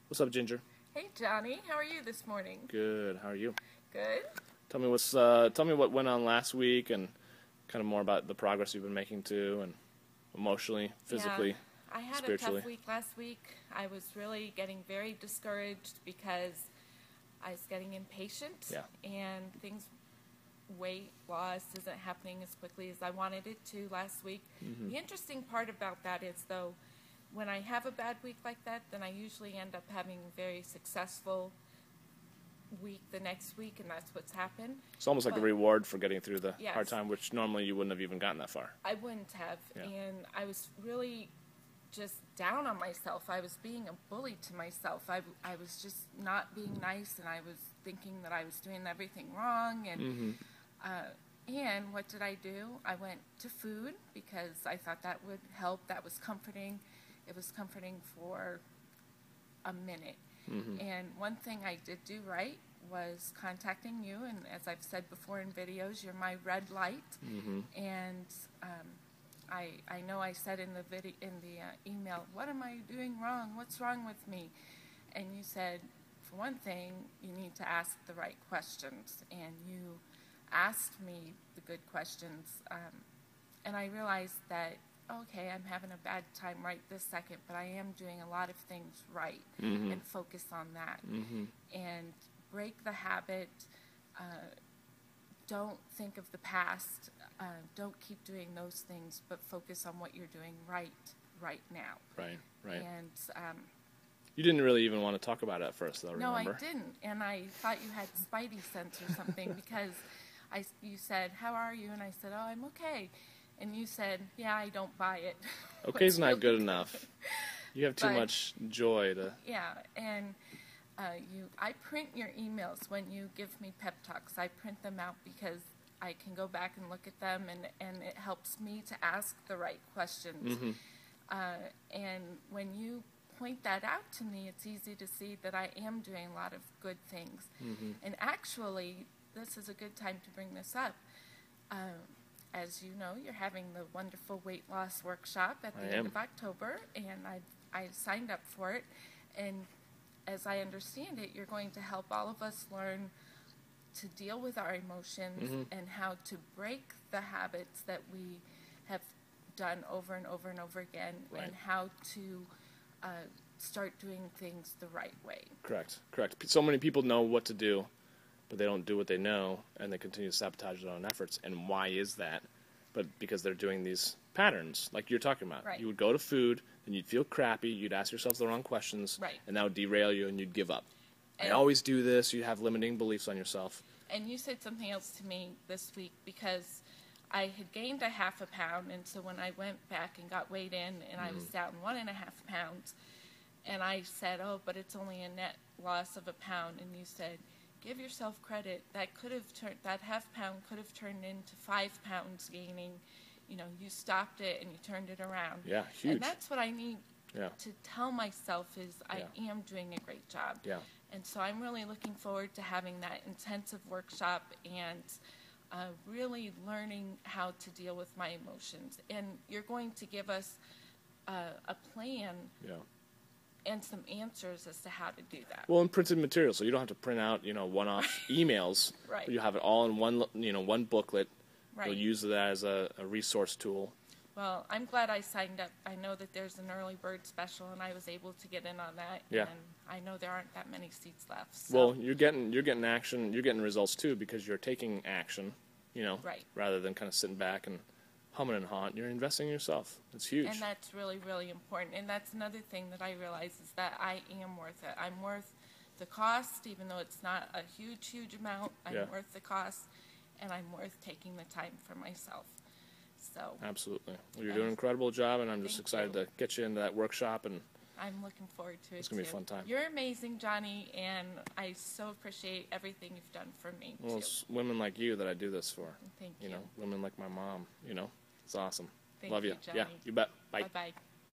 What's up, Ginger? Hey Johnny, how are you this morning? Good. How are you? Good. Tell me what went on last week, and kind of more about the progress you've been making too, and emotionally, physically, I had spiritually. a tough week last week. I was really getting very discouraged because I was getting impatient, Yeah. and weight loss isn't happening as quickly as I wanted it to last week. Mm-hmm. The interesting part about that is, though, when I have a bad week like that, then I usually end up having a very successful week the next week, and that's what's happened. It's almost like a reward for getting through the Yes. hard time, which normally you wouldn't have even gotten that far. I wouldn't have, Yeah. and I was really just down on myself. I was being a bully to myself. I was just not being nice, and I was thinking that I was doing everything wrong, and Mm-hmm. and what did I do? I went to food because I thought that would help. That was comforting. It was comforting for a minute. Mm-hmm. And one thing I did do right was contacting you, and as I've said before in videos, you're my red light. Mm-hmm. And I know I said in the email, what am I doing wrong? What's wrong with me? And you said, for one thing, you need to ask the right questions, and you asked me the good questions, and I realized that, okay, I'm having a bad time right this second, but I am doing a lot of things right, Mm-hmm. and focus on that, Mm-hmm. and break the habit. Don't think of the past. Don't keep doing those things, but focus on what you're doing right now. Right. Right. And You didn't really even want to talk about it at first, though. no, Remember? I didn't, and I thought you had spidey sense or something because you said, how are you? And I said, oh, I'm okay. And you said, yeah, I don't buy it. Okay's not good enough. You have too much joy to... Yeah, and I print your emails when you give me pep talks. I print them out because I can go back and look at them, and it helps me to ask the right questions. Mm-hmm. And when you point that out to me, it's easy to see that I am doing a lot of good things. Mm-hmm. And actually, this is a good time to bring this up. As you know, you're having the wonderful weight loss workshop at the end of October, and I signed up for it. And as I understand it, you're going to help all of us learn to deal with our emotions Mm-hmm. and how to break the habits that we have done over and over and over again, Right. and how to start doing things the right way. Correct. So many people know what to do, but they don't do what they know, and they continue to sabotage their own efforts. And why is that? But because they're doing these patterns, like you're talking about. Right. You would go to food, and you'd feel crappy, you'd ask yourself the wrong questions, Right. and that would derail you, and you'd give up. And I always do this. You'd have limiting beliefs on yourself. And you said something else to me this week, because I had gained a half a pound, and so when I went back and got weighed in, and I was down 1.5 pounds, and I said, oh, but it's only a net loss of a pound, and you said, give yourself credit. That half pound could have turned into 5 pounds gaining. You know, you stopped it and you turned it around. Yeah, huge. And that's what I need Yeah. to tell myself is I am doing a great job. Yeah. And so I'm really looking forward to having that intensive workshop and really learning how to deal with my emotions. And you're going to give us a plan and some answers as to how to do that. Well, in printed material, so you don't have to print out, one-off emails. Right. But you have it all in one booklet. Right. You'll use it as a resource tool. Well, I'm glad I signed up. I know that there's an early bird special, and I was able to get in on that. Yeah. And I know there aren't that many seats left. So. Well, you're getting action. You're getting results too because you're taking action. Right. Rather than kind of sitting back and humming and hawing. You're investing in yourself. It's huge. And that's really, really important. And that's another thing that I realize is that I am worth it. I'm worth the cost, even though it's not a huge, huge amount. I'm worth the cost, and I'm worth taking the time for myself. So absolutely. Well, you're doing an incredible job, and I'm just excited to get you into that workshop, and I'm looking forward to it. It's going to be a fun time. You're amazing, Johnny, and I so appreciate everything you've done for me, Well, it's women like you that I do this for. Thank you. Women like my mom, It's awesome. Thank Love you. Johnny. Yeah, you bet. Bye. Bye-bye.